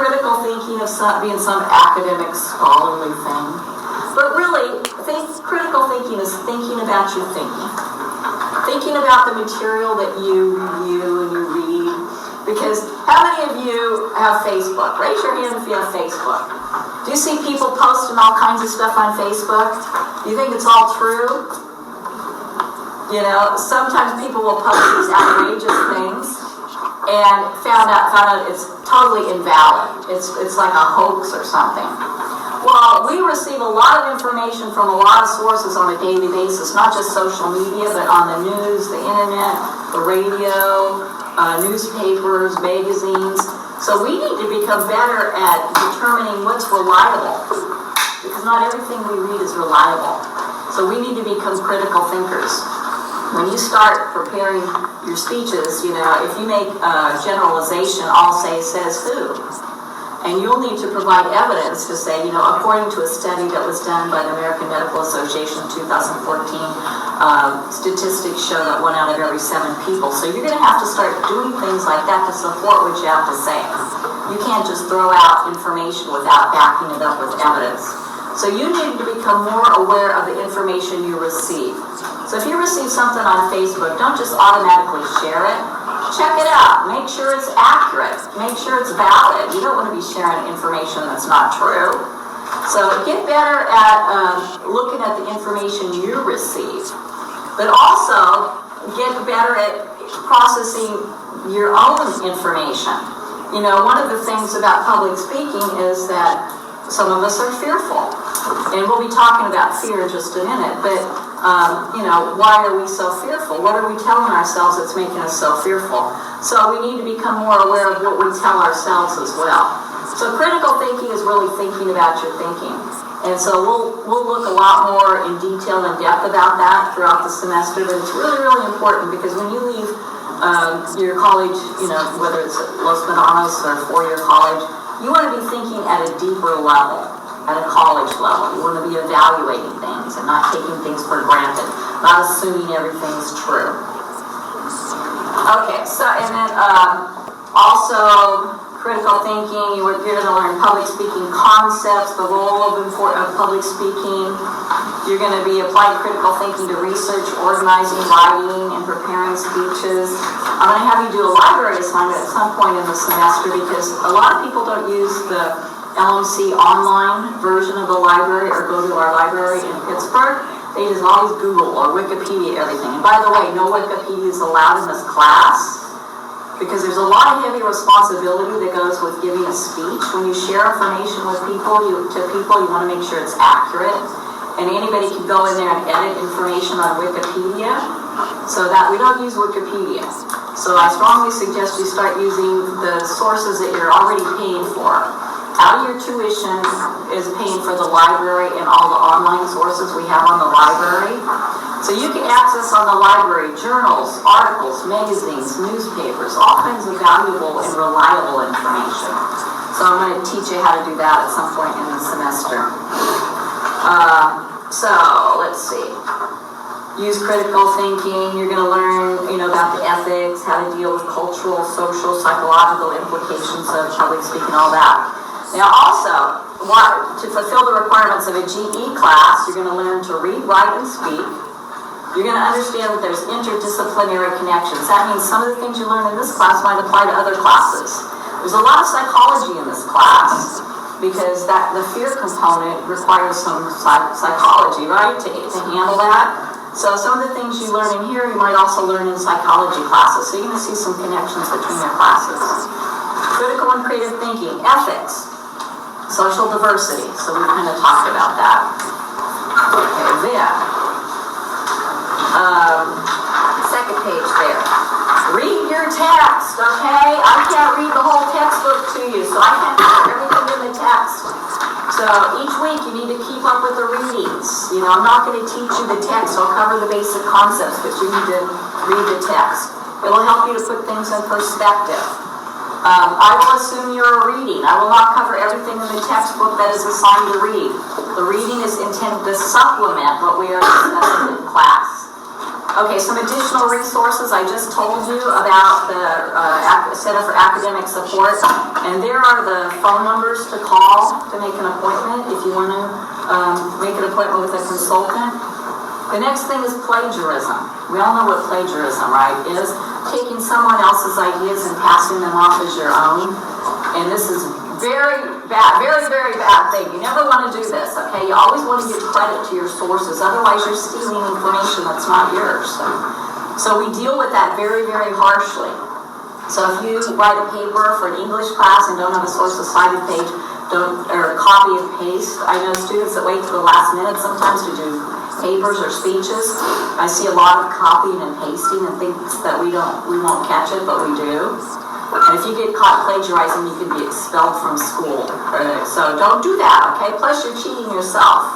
critical thinking of being some academic scholarly thing. But really, critical thinking is thinking about your thinking. Thinking about the material that you review and you read. Because how many of you have Facebook? Raise your hand if you have Facebook. Do you see people posting all kinds of stuff on Facebook? Do you think it's all true? You know, sometimes people will post these outrageous things and found out it's totally invalid. It's like a hoax or something. Well, we receive a lot of information from a lot of sources on a daily basis, not just social media, but on the news, the internet, the radio, newspapers, magazines. So we need to become better at determining what's reliable, because not everything we read is reliable. So we need to become critical thinkers. When you start preparing your speeches, you know, if you make a generalization, all say says who. And you'll need to provide evidence to say, you know, according to a study that was done by the American Medical Association in 2014, statistics show that 1 out of every 7 people. So you're going to have to start doing things like that to support what you have to say. You can't just throw out information without backing it up with evidence. So you need to become more aware of the information you receive. So if you receive something on Facebook, don't just automatically share it. Check it out. Make sure it's accurate. Make sure it's valid. You don't want to be sharing information that's not true. So get better at looking at the information you receive. But also get better at processing your own information. You know, one of the things about public speaking is that some of us are fearful. And we'll be talking about fear in just a minute. But you know, why are we so fearful? What are we telling ourselves that's making us so fearful? So we need to become more aware of what we tell ourselves as well. So critical thinking is really thinking about your thinking. And so we'll look a lot more in detail and depth about that throughout the semester, but it's really, really important because when you leave your college, you know, whether it's Los Medanos or four-year college, you want to be thinking at a deeper level. At a college level. You want to be evaluating things and not taking things for granted, not assuming everything's true. Okay, so, and then also critical thinking, you're going to learn public speaking concepts, the role of public speaking. You're going to be applying critical thinking to research, organizing, writing, and preparing speeches. I'm going to have you do a library assignment at some point in the semester because a lot of people don't use the LMC online version of the library or go to our library in Pittsburgh. They just always Google or Wikipedia everything. And by the way, no Wikipedia is allowed in this class because there's a lot of heavy responsibility that goes with giving a speech. When you share information with people, you want to make sure it's accurate. And anybody can go in there and edit information on Wikipedia, so that we don't use Wikipedia. So I strongly suggest you start using the sources that you're already paying for. Out of your tuition is paying for the library and all the online sources we have on the library. So you can access on the library journals, articles, magazines, newspapers, all kinds of valuable and reliable information. So I'm going to teach you how to do that at some point in the semester. So let's see. Use critical thinking. You're going to learn, you know, about the ethics, how to deal with cultural, social, psychological implications of public speaking, all that. Now also, to fulfill the requirements of a GE class, you're going to learn to read, write, and speak. You're going to understand that there's interdisciplinary connections. That means some of the things you learn in this class might apply to other classes. There's a lot of psychology in this class because the fear component requires some psychology, right, to handle that. So some of the things you learn in here, you might also learn in psychology classes. So you're going to see some connections between your classes. Critical and creative thinking, ethics. Social diversity, so we kind of talked about that. Okay, then, second page there. Read your text, okay? I can't read the whole textbook to you, so I can't read everything in the text. So each week you need to keep up with the readings. You know, I'm not going to teach you the text, I'll cover the basic concepts, but you need to read the text. It will help you to put things in perspective. I will assume you're reading. I will not cover everything in the textbook that is assigned to read. The reading is intended to supplement what we are discussing in class. Okay, some additional resources. I just told you about the Center for Academic Support, and there are the phone numbers to call to make an appointment if you want to make an appointment with a consultant. The next thing is plagiarism. We all know what plagiarism, right, is taking someone else's ideas and passing them off as your own. And this is very bad, very, very bad thing. You never want to do this, okay? You always want to give credit to your sources. Otherwise, you're stealing information that's not yours. So we deal with that very, very harshly. So if you write a paper for an English class and don't have a source of cited page, or copy and paste. I know students that wait to the last minute sometimes to do papers or speeches. I see a lot of copying and pasting and thinks that we won't catch it, but we do. And if you get caught plagiarizing, you can be expelled from school. So don't do that, okay? Plus you're cheating yourself.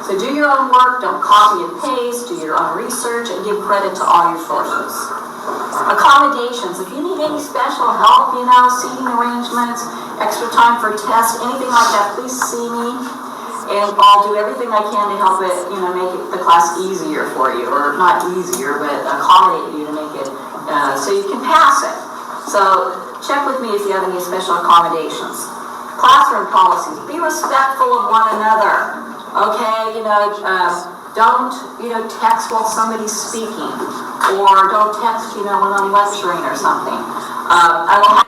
So do your own work, don't copy and paste, do your own research, and give credit to all your sources. Accommodations. If you need any special help, seating arrangements, extra time for tests, anything like that, please see me. And I'll do everything I can to help it, make the class easier for you. Or not easier, but accommodate you to make it so you can pass it. So check with me if you have any special accommodations. Classroom policies. Be respectful of one another. Okay, don't, text while somebody's speaking. Or don't text, when I'm lecturing or something. I will have